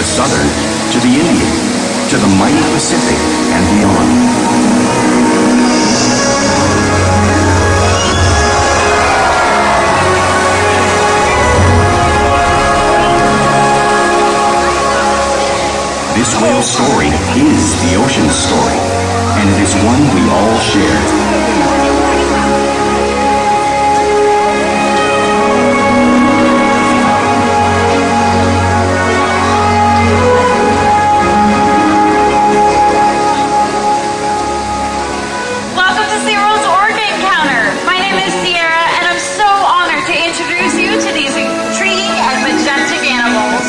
Southern to the Indian, to the mighty Pacific and beyond. This whale story is the ocean's story, and it is one we all share. Welcome to SeaWorld's Orca Encounter. My name is Sierra, and I'm so honored to introduce you to these intriguing and majestic animals.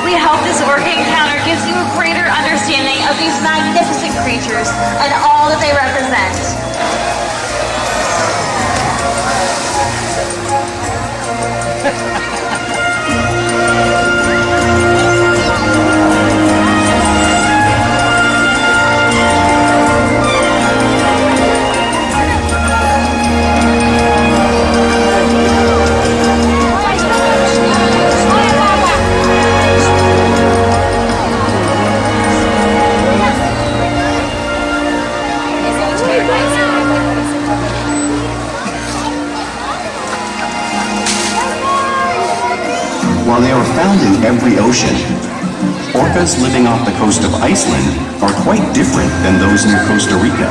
We hope this Orca Encounter gives you a greater understanding of these magnificent creatures and all that they represent. While they are found in every ocean, orcas living off the coast of Iceland are quite different than those near Costa Rica.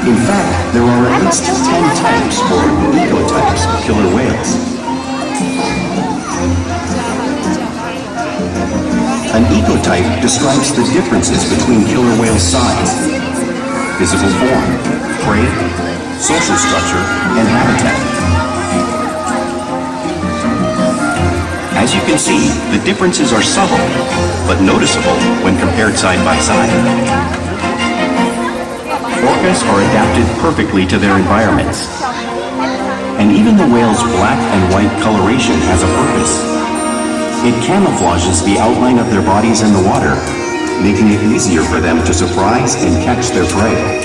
In fact, there are at least 10 types or ecotypes of killer whales. An ecotype describes the differences between killer whale size, physical form, prey, social structure, and habitat. As you can see, the differences are subtle, but noticeable when compared side by side. Orcas are adapted perfectly to their environments. And even the whale's black and white coloration has a purpose. It camouflages the outline of their bodies in the water, making it easier for them to surprise and catch their prey.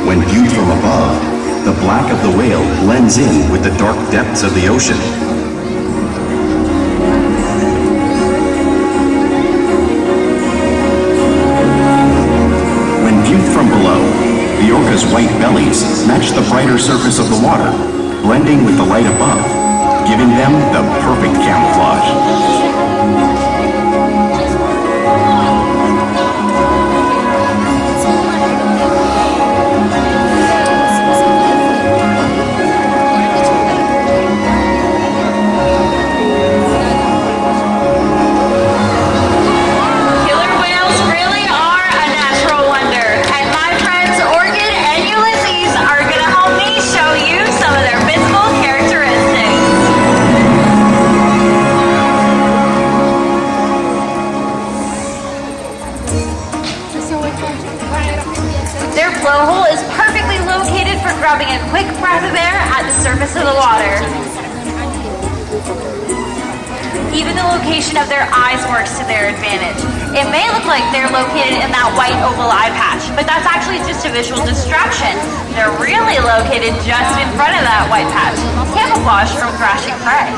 When viewed from above, the black of the whale blends in with the dark depths of the ocean. When viewed from below, the orca's white bellies match the brighter surface of the water, blending with the light above, giving them the perfect camouflage. Their blowhole is perfectly located for grabbing a quick breath of air at the surface of the water. Even the location of their eyes works to their advantage. It may look like they're located in that white oval eye patch, but that's actually just a visual distraction. They're really located just in front of that white patch, camouflaged from thrashing prey.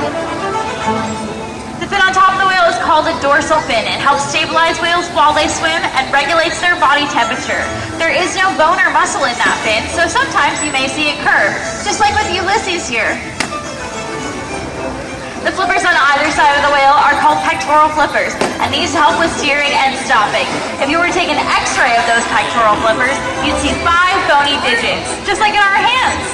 The fin on top of the whale is called a dorsal fin. It helps stabilize whales while they swim and regulates their body temperature. There is no bone or muscle in that fin, so sometimes you may see it curve, just like with Ulises here. The flippers on either side of the whale are called pectoral flippers, and these help with steering and stopping. If you were to take an x-ray of those pectoral flippers, you'd see 5 bony digits, just like in our hands.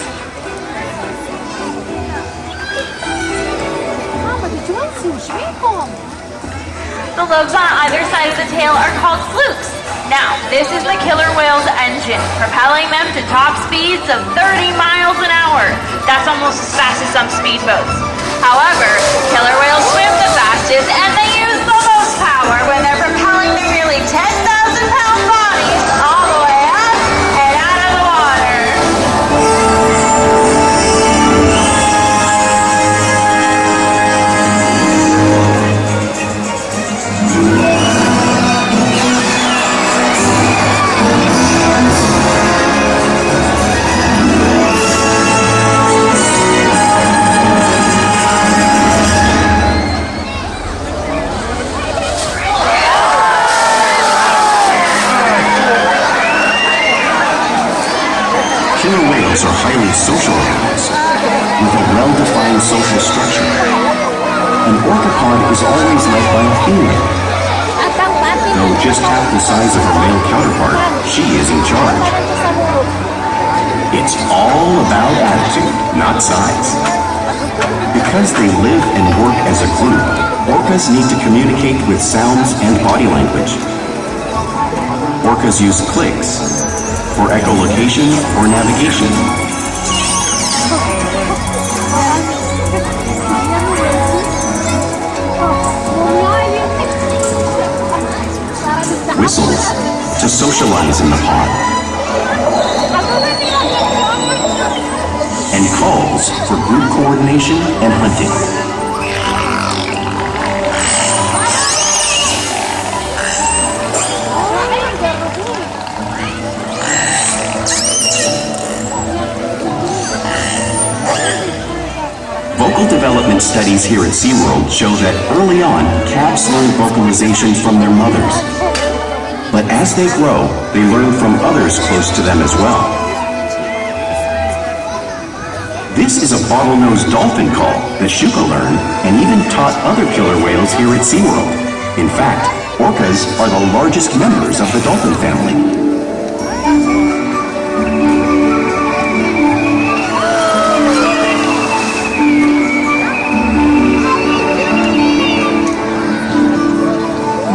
The lobes on either side of the tail are called flukes. Now, this is the killer whale's propelling them to top speeds of 30 miles an hour. That's almost as fast as some speedboats. However, killer whales swim the fastest and they use the most power when they're propelling their nearly 10,000-pound bodies all the way up and out of the water. Killer whales are highly social animals with a well-defined social structure. An orca pod is always led by a female. Though just half the size of her male counterpart, she is in charge. It's all about attitude, not size. Because they live and work as a group, orcas need to communicate with sounds and body language. Orcas use clicks for echolocation or navigation. Whistles to socialize in the pod. And calls for group coordination and hunting. Vocal development studies here at SeaWorld show that early on, calves learn vocalization from their mothers. But as they grow, they learn from others close to them as well. This is a bottlenose dolphin call that Shouka learned and even taught other killer whales here at SeaWorld. In fact, orcas are the largest members of the dolphin family.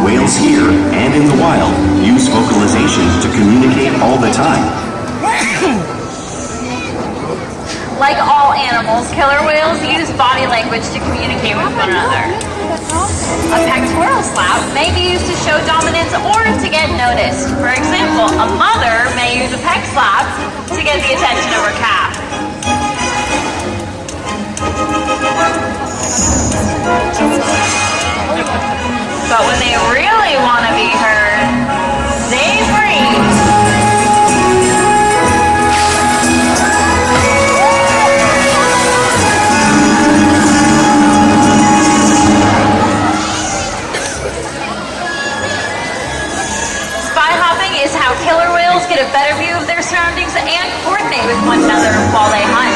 Whales here and in the wild use vocalization to communicate all the time. Like all animals, killer whales use body language to communicate with one another. A pectoral slap may be used to show dominance or to get noticed. For example, a mother may use a pec slap to get the attention of her calf. But when they really want to be heard, they breathe. Spy hopping is how killer whales get a better view of their surroundings and coordinate with one another while they hunt.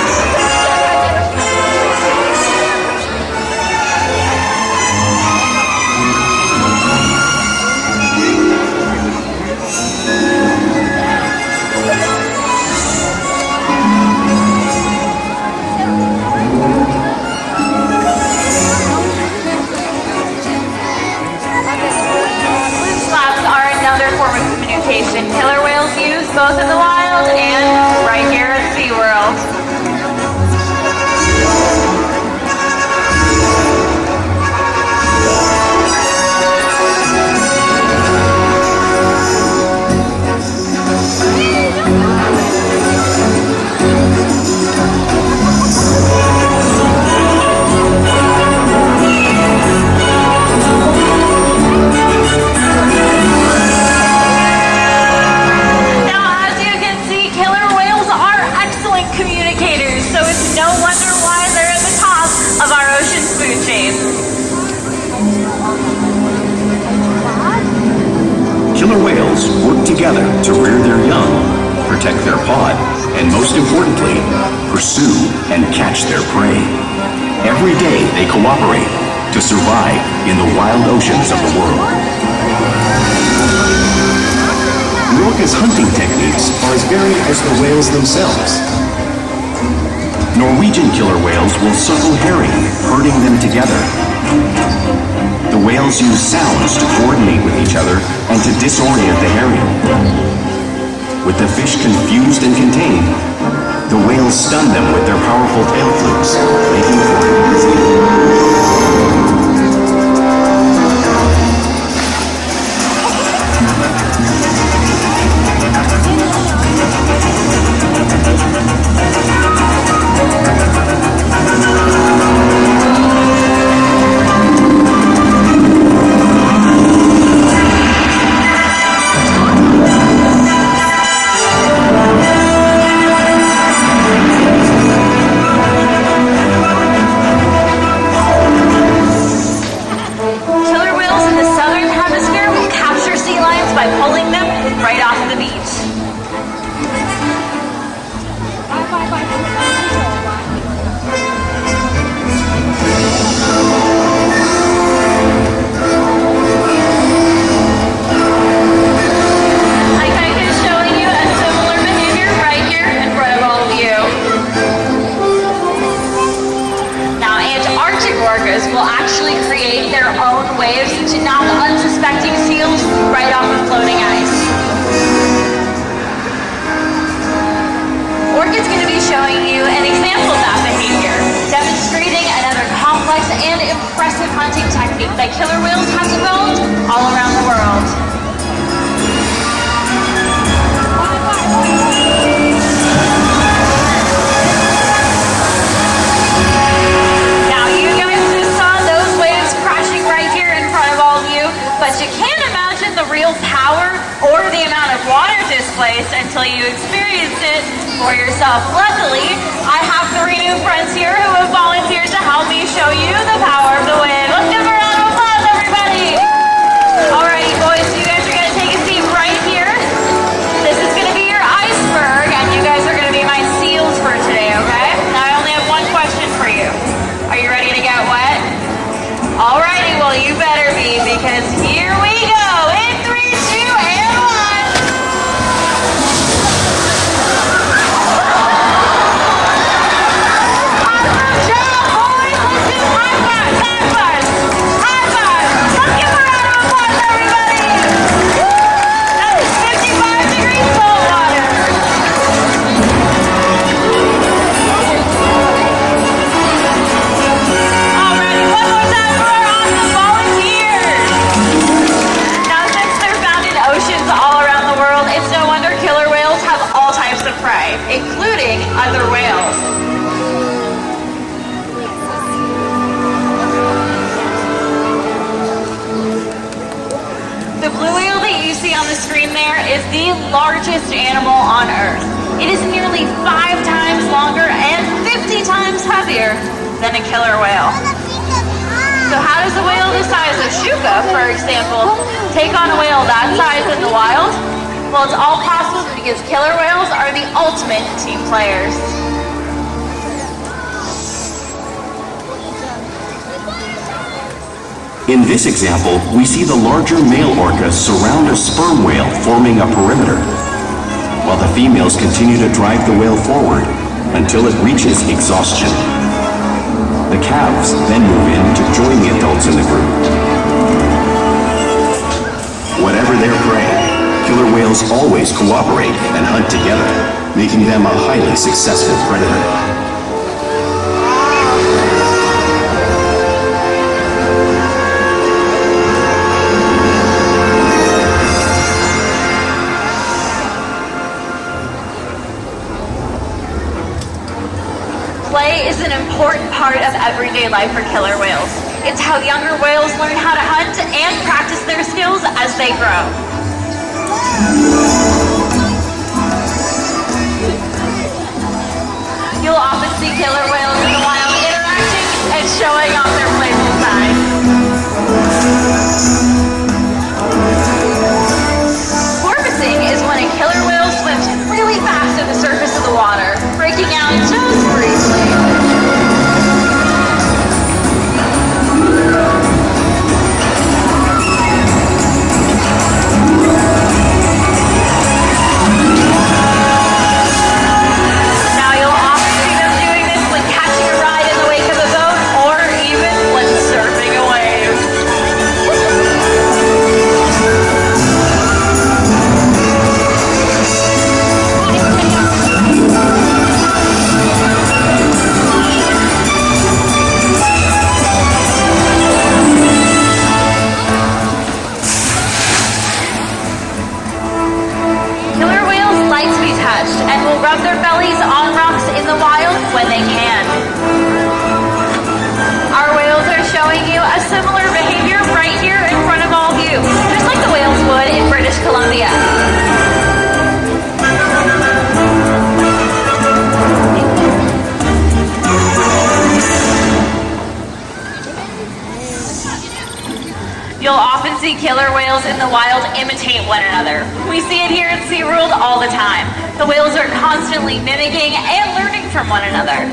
Killer whales use both in the wild and right here at SeaWorld. Killer whales work together to rear their young, protect their pod, and most importantly, pursue and catch their prey. Every day they cooperate to survive in the wild oceans of the world. The orca's hunting techniques are as varied as the whales themselves. Norwegian killer whales will circle herring, herding them together. The whales use sounds to coordinate with each other and to disorient the herring. With the fish confused and contained, the whales stun them with their powerful tail flukes, making for an easy. That killer whales have developed all around the world. Now you guys just saw those waves crashing right here in front of all of you, but you can't imagine the real power or the amount of water displaced until you experience it for yourself. Luckily, I have 3 new friends here who have volunteered to help me show you the power of the wave. Let's give a round of applause, everybody! Alrighty, boys, you guys are going to take a seat right here. This is going to be your iceberg, and you guys are going to be my seals for today, okay? Now, I only have one question for you. Are you ready to get wet? Alrighty, well, you better be, because here we go. In 3, 2, and 1. Awesome job, boys! Let's do high fives, high fives, high fives. Let's give a round of applause, everybody! That is 55 degrees salt water. Alrighty, one more time for our awesome volunteers. Now, since they're found in oceans all around the world, it's no wonder killer whales have all types of prey, including other whales. The blue whale that you see on the screen there is the largest animal on Earth. It is nearly 5 times longer and 50 times heavier than a killer whale. So how does a whale the size of Shouka, for example, take on a whale that size in the wild? Well, it's all possible because killer whales are the ultimate team players. In this example, we see the larger male orcas surround a sperm whale, forming a perimeter, while the females continue to drive the whale forward until it reaches exhaustion. The calves then move in to join the adults in the group. Whatever their prey, killer whales always cooperate and hunt together, making them a highly successful predator. Play is an important part of everyday life for killer whales. It's how younger whales learn how to hunt and practice their skills as they grow. You'll often see killer whales in the wild interacting and showing off their playful side. Porpoising is when a killer whale swims really fast at the surface of the water, breaking out just briefly. rub their bellies on rocks in the wild when they can. Our whales are showing you a similar behavior right here in front of all of you, just like the whales would in British Columbia. You'll often see killer whales in the wild imitate one another. We see it here at SeaWorld all the time. The whales are constantly mimicking and learning from one another.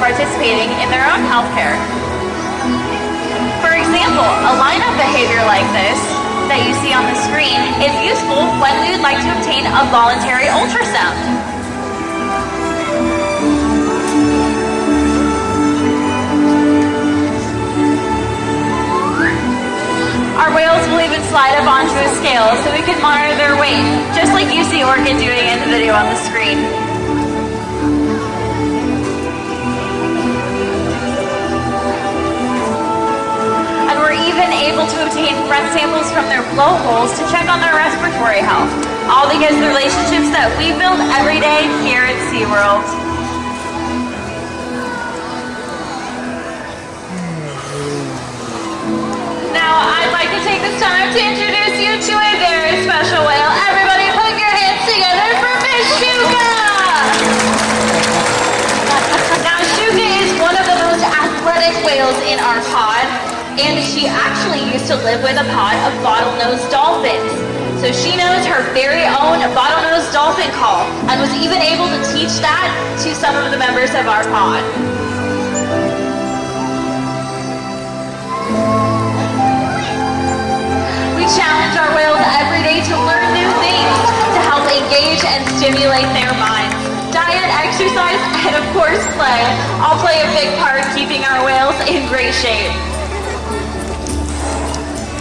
Participating in their own healthcare. For example, a lineup behavior like this that you see on the screen is useful when we would like to obtain a voluntary ultrasound. Our whales will even slide up onto a scale so we can monitor their weight, just like you see Orkid doing in the video on the screen. Even able to obtain breath samples from their blowholes to check on their respiratory health, all because of the relationships that we build every day here at SeaWorld. Now, I'd like to take this time to introduce you to a very special whale. Everybody put your hands together for Miss Shouka! Now, Shouka is one of the most athletic whales in our pod. And she actually used to live with a pod of bottlenose dolphins. So she knows her very own bottlenose dolphin call and was even able to teach that to some of the members of our pod. We challenge our whales every day to learn new things to help engage and stimulate their minds. Diet, exercise, and of course play all play a big part in keeping our whales in great shape.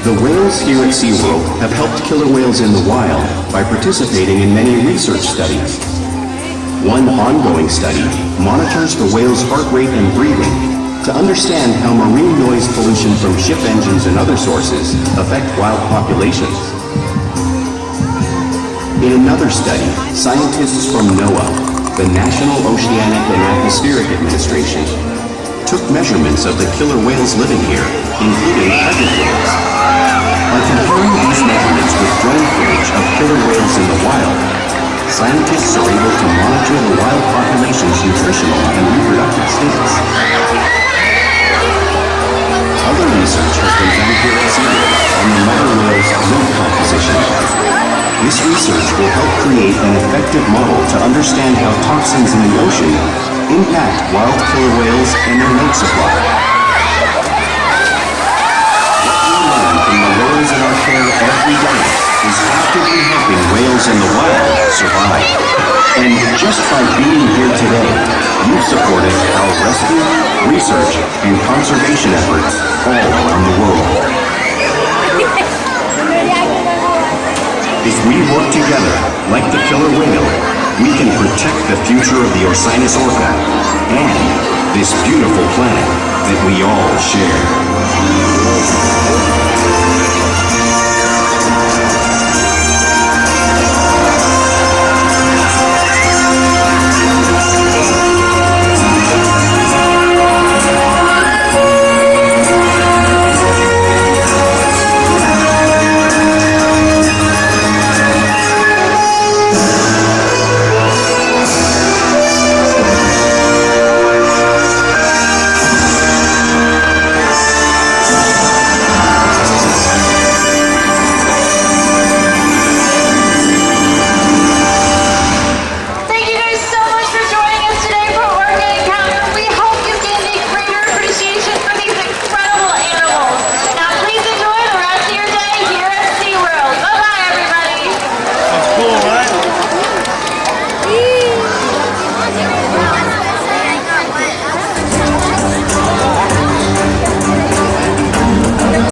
The whales here at SeaWorld have helped killer whales in the wild by participating in many research studies. One ongoing study monitors the whale's heart rate and breathing to understand how marine noise pollution from ship engines and other sources affect wild populations. In another study, scientists from NOAA, the National Oceanic and Atmospheric Administration, took measurements of the killer whales living here, including pregnant whales. By comparing these measurements with drone footage of killer whales in the wild, scientists are able to monitor the wild population's nutritional and reproductive status. Other research has been done here at SeaWorld on the mother whale's fluke composition. This research will help create an effective model to understand how toxins in the ocean impact wild killer whales and their mate supply. From the whales in our care every day is actively helping whales in the wild survive. And Just by being here today, you've supported our rescue, research, and conservation efforts all around the world. If we work together, like the killer whale, we can protect the future of the Orcinus orca and this beautiful planet that we all share.